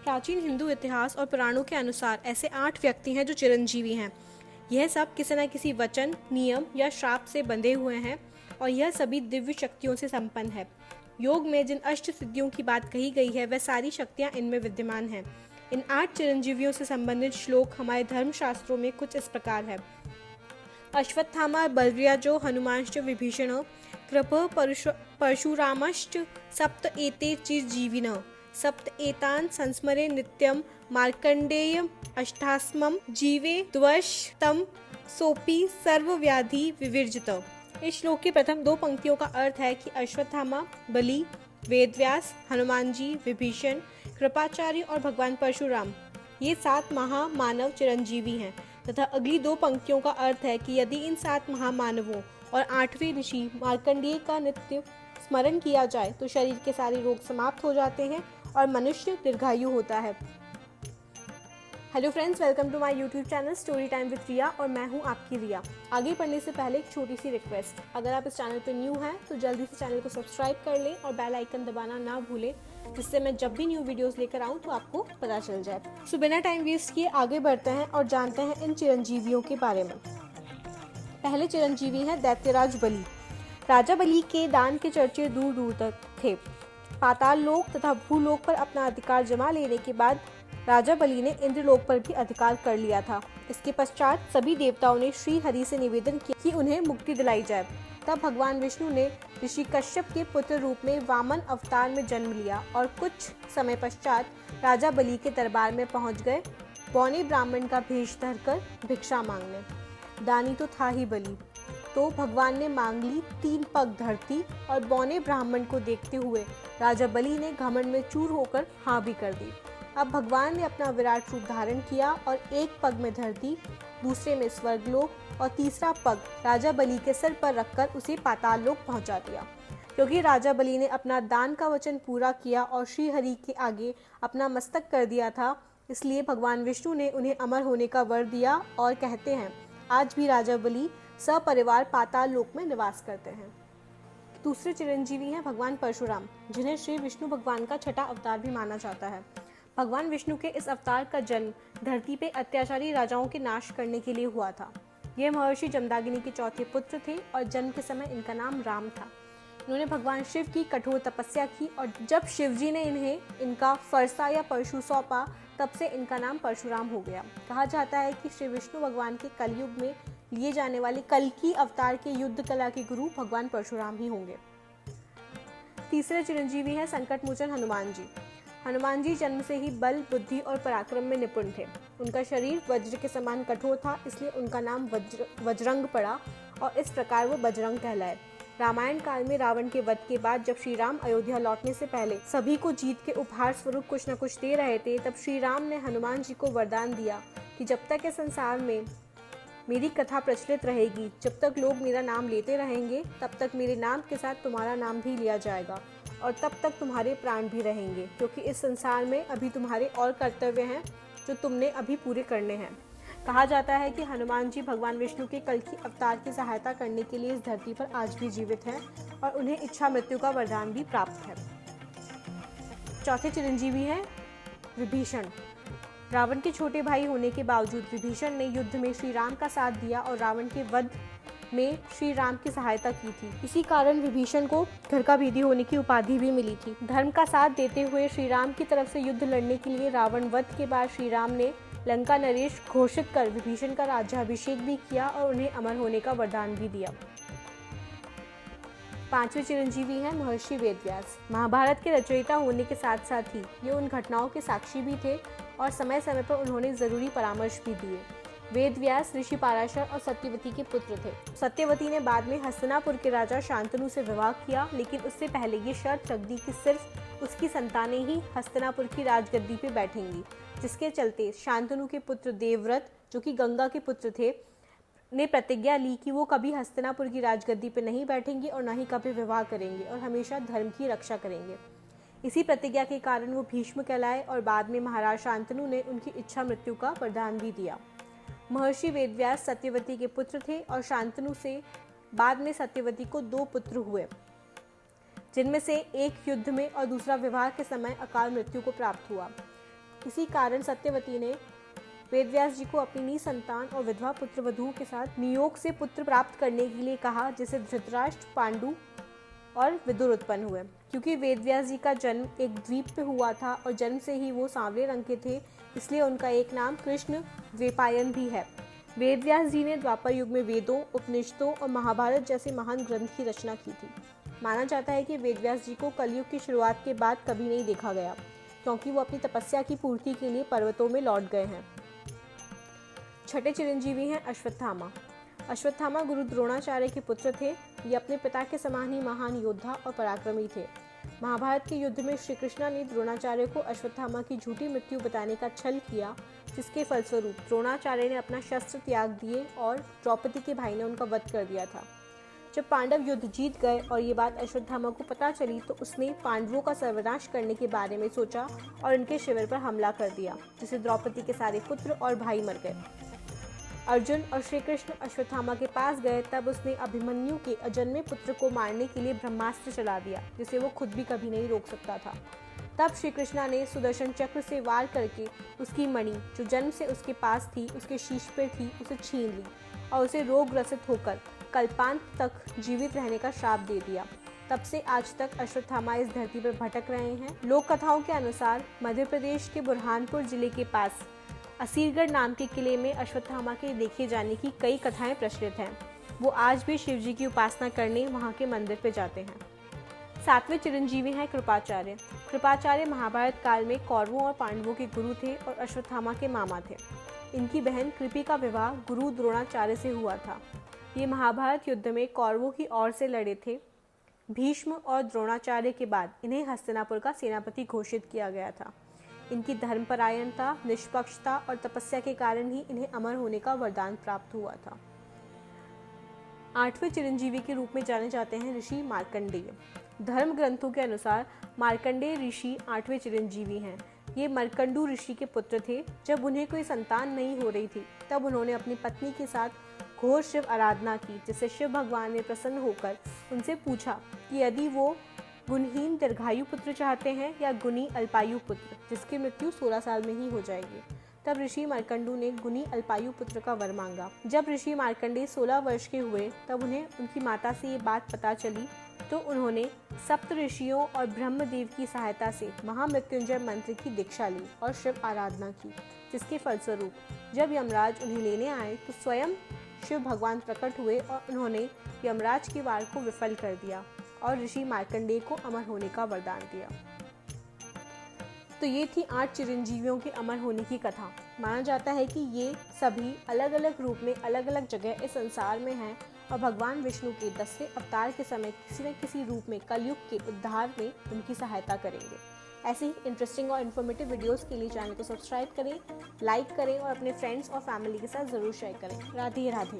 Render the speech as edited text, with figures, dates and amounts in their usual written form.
प्राचीन हिंदू इतिहास और पुराणों के अनुसार ऐसे 8 व्यक्ति हैं जो चिरंजीवी हैं। यह सब किसी न किसी वचन, नियम या श्राप से बंधे हुए हैं और यह सभी दिव्य शक्तियों से संपन्न है। योग में जिन अष्ट सिद्धियों की बात कही गई है वह सारी शक्तियाँ इनमें विद्यमान हैं। इन 8 चिरंजीवियों से संबंधित श्लोक हमारे धर्मशास्त्रों में कुछ इस प्रकार है। अश्वत्थामा बलव्याजो हनुमांश्च विभीषण कृप परशुरामश्च सप्त एते चिरजीविनः सप्त एतान संस्मरे नित्यम मार्कंडेय अष्टास्मम जीवे द्वशतम सोपी सर्वव्याधि विवर्जित। इस श्लोक की प्रथम 2 पंक्तियों का अर्थ है कि अश्वत्थामा, बलि, वेदव्यास, हनुमान जी, विभीषण, कृपाचार्य और भगवान परशुराम ये 7 महामानव चिरंजीवी हैं तथा अगली 2 पंक्तियों का अर्थ है कि यदि इन 7 महामानवों और 8वें ऋषि मार्कंडेय का नित्य स्मरण किया जाए तो शरीर के सारे रोग समाप्त हो जाते हैं और मनुष्य दीर्घायु होता है। Hello friends, welcome to my YouTube channel story time with Riya और मैं हूं आपकी रिया। आगे बढ़ने से पहले एक छोटी सी रिक्वेस्ट, अगर आप इस चैनल पर न्यू हैं तो जल्दी से चैनल को सब्सक्राइब कर लें और बेल आइकन दबाना ना भूलें, जिससे मैं जब भी न्यू वीडियोस लेकर आऊं तो आपको पता चल जाए। सो बिना टाइम वेस्ट किए आगे बढ़ते हैं और जानते हैं इन चिरंजीवियों के बारे में। पहले चिरंजीवी हैं दैत्यराज बलि। राजा बलि के दान के चर्चे दूर दूर तक थे। पाताल लोक तथा भूलोक पर अपना अधिकार जमा लेने के बाद राजा बलि ने इंद्रलोक पर भी अधिकार कर लिया था। इसके पश्चात सभी देवताओं ने श्री हरि से निवेदन किया कि उन्हें मुक्ति दिलाई जाए। तब भगवान विष्णु ने ऋषि कश्यप के पुत्र रूप में वामन अवतार में जन्म लिया और कुछ समय पश्चात राजा बलि के दरबार में पहुंच गए, बौने ब्राह्मण का भेष धरकर भिक्षा मांगने। दानी तो था ही बलि, तो भगवान ने मांग ली 3 पग धरती और बौने ब्राह्मण को देखते हुए राजा बलि ने घमंड में चूर होकर हाँ भी कर दी। अब भगवान ने अपना विराट रूप धारण किया और एक पग में धरती, दूसरे में स्वर्गलोक और तीसरा पग राजा बलि के सिर पर रखकर उसे पाताल लोक पहुंचा दिया। क्योंकि राजा बलि ने अपना दान का वचन पूरा किया और श्री हरि के आगे अपना मस्तक कर दिया था, इसलिए भगवान विष्णु ने उन्हें अमर होने का वर दिया और कहते हैं आज भी राजा बलि सपरिवार पाताल लोक में निवास करते हैं। दूसरे चिरंजीवी हैं भगवान परशुराम, जिन्हें श्री विष्णु भगवान का छठा अवतार भी माना जाता है। भगवान विष्णु के इस अवतार का जन्म धरती पे अत्याचारी राजाओं के नाश करने के लिए हुआ था। ये महर्षि जमदाग्नि के चौथे पुत्र थे और जन्म के समय इनका नाम राम था। इन्होंने भगवान शिव की कठोर तपस्या की और जब शिवजी ने इन्हें इनका फरसा या परशु सौंपा, तब से इनका नाम परशुराम हो गया। कहा जाता है कि श्री विष्णु भगवान के कलयुग में लिए जाने वाले कल्कि अवतार के युद्ध कला के गुरु भगवान परशुराम ही होंगे। तीसरे चिरंजीवी हैं संकट मोचन हनुमान जी। हनुमान जी जन्म से ही बल, बुद्धि और पराक्रम में निपुण थे। उनका शरीर वज्र के समान कठोर था, इसलिए उनका नाम वज्रंग पड़ा और इस प्रकार वो बजरंग कहलाए। रामायण काल में रावण के वध के बाद जब श्री राम अयोध्या लौटने से पहले सभी को जीत के उपहार स्वरूप कुछ न कुछ दे रहे थे, तब श्री राम ने हनुमान जी को वरदान दिया कि जब तक इस संसार में मेरी कथा प्रचलित रहेगी, जब तक लोग मेरा नाम लेते रहेंगे, तब तक मेरे नाम के साथ तुम्हारा नाम भी लिया जाएगा और तब तक तुम्हारे प्राण भी रहेंगे, क्योंकि इस संसार में अभी तुम्हारे और कर्तव्य हैं जो तुमने अभी पूरे करने हैं। कहा जाता है कि हनुमान जी भगवान विष्णु के कल्कि अवतार की सहायता करने के लिए इस धरती पर आज भी जीवित हैं और उन्हें इच्छा मृत्यु का वरदान भी प्राप्त है। चौथे चिरंजीवी हैं विभीषण। रावण के छोटे भाई होने के बावजूद विभीषण ने युद्ध में श्री राम का साथ दिया और रावण के वध में श्री राम की सहायता की थी। इसी कारण विभीषण को घर का भेदी होने की उपाधि भी मिली थी। धर्म का साथ देते हुए श्री राम की तरफ से युद्ध लड़ने के लिए रावण वध के बाद श्री राम ने लंका नरेश घोषित कर विभीषण का राज्याभिषेक भी किया और उन्हें अमर होने का वरदान भी दिया। पांचवें चिरंजीवी हैं महर्षि वेदव्यास। महाभारत के रचयिता होने के साथ साथ ही ये उन घटनाओं के साक्षी भी थे और समय समय पर उन्होंने जरूरी परामर्श भी दिए। वेदव्यास ऋषि पाराशर और सत्यवती के पुत्र थे। सत्यवती ने बाद में हस्तिनापुर के राजा शांतनु से विवाह किया, लेकिन उससे पहले ये शर्त रख दी कि सिर्फ उसकी संतानें ही हस्तिनापुर की राजगद्दी पे बैठेंगी, जिसके चलते शांतनु के पुत्र देवव्रत, जो कि गंगा के पुत्र थे, ने प्रतिज्ञा ली कि वो कभी हस्तिनापुर की राजगद्दी पे नहीं बैठेंगे और न ही कभी विवाह करेंगे और हमेशा धर्म की रक्षा करेंगे। इसी प्रतिज्ञा के कारण वो भीष्म कहलाए और बाद में महाराज शांतनु ने उनकी इच्छा मृत्यु का वरदान भी दिया। महर्षि वेदव्यास सत्यवती के पुत्र थे और शांतनु से बाद में सत्यवती को 2 पुत्र हुए, जिनमें से एक युद्ध में और दूसरा विवाह के समय अकाल मृत्यु को प्राप्त हुआ। इसी कारण सत्यवती ने वेदव्यास जी को अपनी निसंतान और विधवा पुत्र वधू के साथ नियोग से पुत्र प्राप्त करने के लिए कहा, जिससे धृतराष्ट्र, पांडु और विदुर उत्पन्न हुए। क्योंकि वेदव्यास जी का जन्म एक द्वीप पे हुआ था और जन्म से ही वो सांवले रंग के थे, इसलिए उनका एक नाम कृष्ण द्वैपायन भी है। वेदव्यास जी ने द्वापर युग में वेदों, उपनिषदों और महाभारत जैसे महान ग्रंथ की रचना की थी। माना जाता है कि वेदव्यास जी को कलयुग की शुरुआत के बाद कभी नहीं देखा गया, क्योंकि वो अपनी तपस्या की पूर्ति के लिए पर्वतों में लौट गए हैं। छठे चिरंजीवी हैं अश्वत्थामा। अश्वत्थामा गुरु द्रोणाचार्य के पुत्र थे। ये अपने पिता के समान ही महान योद्धा और पराक्रमी थे। महाभारत के युद्ध में श्री कृष्ण ने द्रोणाचार्य को अश्वत्थामा की झूठी मृत्यु बताने का छल किया, जिसके फलस्वरूप द्रोणाचार्य ने अपना शस्त्र त्याग दिए और द्रौपदी के भाई ने उनका वध कर दिया था। जब पांडव युद्ध जीत गए और ये बात अश्वत्थामा को पता चली, तो उसने पांडवों का सर्वनाश करने के बारे में सोचा और उनके शिविर पर हमला कर दिया, जिससे द्रौपदी के सारे पुत्र और भाई मर गए। अर्जुन और श्री कृष्ण अश्वत्थामा के पास गए, तब उसने अभिमन्यु के अजन्मे पुत्र को मारने के लिए ब्रह्मास्त्र चला दिया, जिसे वो खुद भी कभी नहीं रोक सकता था। तब श्री कृष्णा ने सुदर्शन चक्र से वार करके उसकी मणि, जो जन्म से उसके पास थी, उसके शीश पर थी, उसे छीन ली और उसे रोग ग्रसित होकर कल्पांत तक जीवित रहने का श्राप दे दिया। तब से आज तक अश्वत्थामा इस धरती पर भटक रहे हैं। लोक कथाओं के अनुसार मध्य प्रदेश के बुरहानपुर जिले के पास असीरगढ़ नाम के किले में अश्वत्थामा के देखे जाने की कई कथाएं प्रचलित हैं। वो आज भी शिव जी की उपासना करने वहाँ के मंदिर पे जाते हैं। सातवें चिरंजीवी हैं कृपाचार्य। कृपाचार्य महाभारत काल में कौरवों और पांडवों के गुरु थे और अश्वत्थामा के मामा थे। इनकी बहन कृपि का विवाह गुरु द्रोणाचार्य से हुआ था। ये महाभारत युद्ध में कौरवों की ओर से लड़े थे। भीष्म और द्रोणाचार्य के बाद इन्हें हस्तिनापुर का सेनापति घोषित किया गया था। इनकी धर्मपरायणता, निष्पक्षता और तपस्या के कारण ही इन्हें अमर होने का वरदान प्राप्त हुआ था। आठवें चिरंजीवी के रूप में जाने जाते हैं ऋषि मार्कंडेय। धर्म ग्रंथों के अनुसार मार्कंडेय ऋषि आठवें चिरंजीवी हैं। ये मर्कंडू ऋषि के पुत्र थे। जब उन्हें कोई संतान नहीं हो रही थी, तब उन्होंने अपनी पत्नी के साथ घोर शिव आराधना की, जिससे शिव भगवान ने प्रसन्न होकर उनसे पूछा कि यदि वो गुणहीन दीर्घायु पुत्र चाहते हैं या गुणी अल्पायु पुत्र, जिसकी मृत्यु 16 साल में ही हो जाएगी। तब ऋषि मार्कंडू ने गुणी अल्पायु पुत्र का वर मांगा। जब ऋषि मार्कंडेय 16 वर्ष के हुए, तब उन्हें उनकी माता से ये बात पता चली, तो उन्होंने सप्त ऋषियों और ब्रह्मदेव की सहायता से महामृत्युंजय मंत्र की दीक्षा ली और शिव आराधना की, जिसके फलस्वरूप जब यमराज उन्हें लेने आए, तो स्वयं शिव भगवान प्रकट हुए और उन्होंने यमराज के वार को विफल कर दिया और ऋषि मार्कंडेय को अमर होने का वरदान दिया। तो ये थी 8 चिरंजीवियों के अमर होने की कथा। माना जाता है कि ये सभी अलग अलग रूप में अलग अलग जगह इस संसार में हैं और भगवान विष्णु के 10वें अवतार के समय किसी न किसी रूप में कलयुग के उद्धार में उनकी सहायता करेंगे। ऐसे ही इंटरेस्टिंग और इन्फॉर्मेटिव वीडियोस के लिए चैनल को सब्सक्राइब करें, लाइक करें और अपने फ्रेंड्स और फैमिली के साथ ज़रूर शेयर करें। राधे राधे।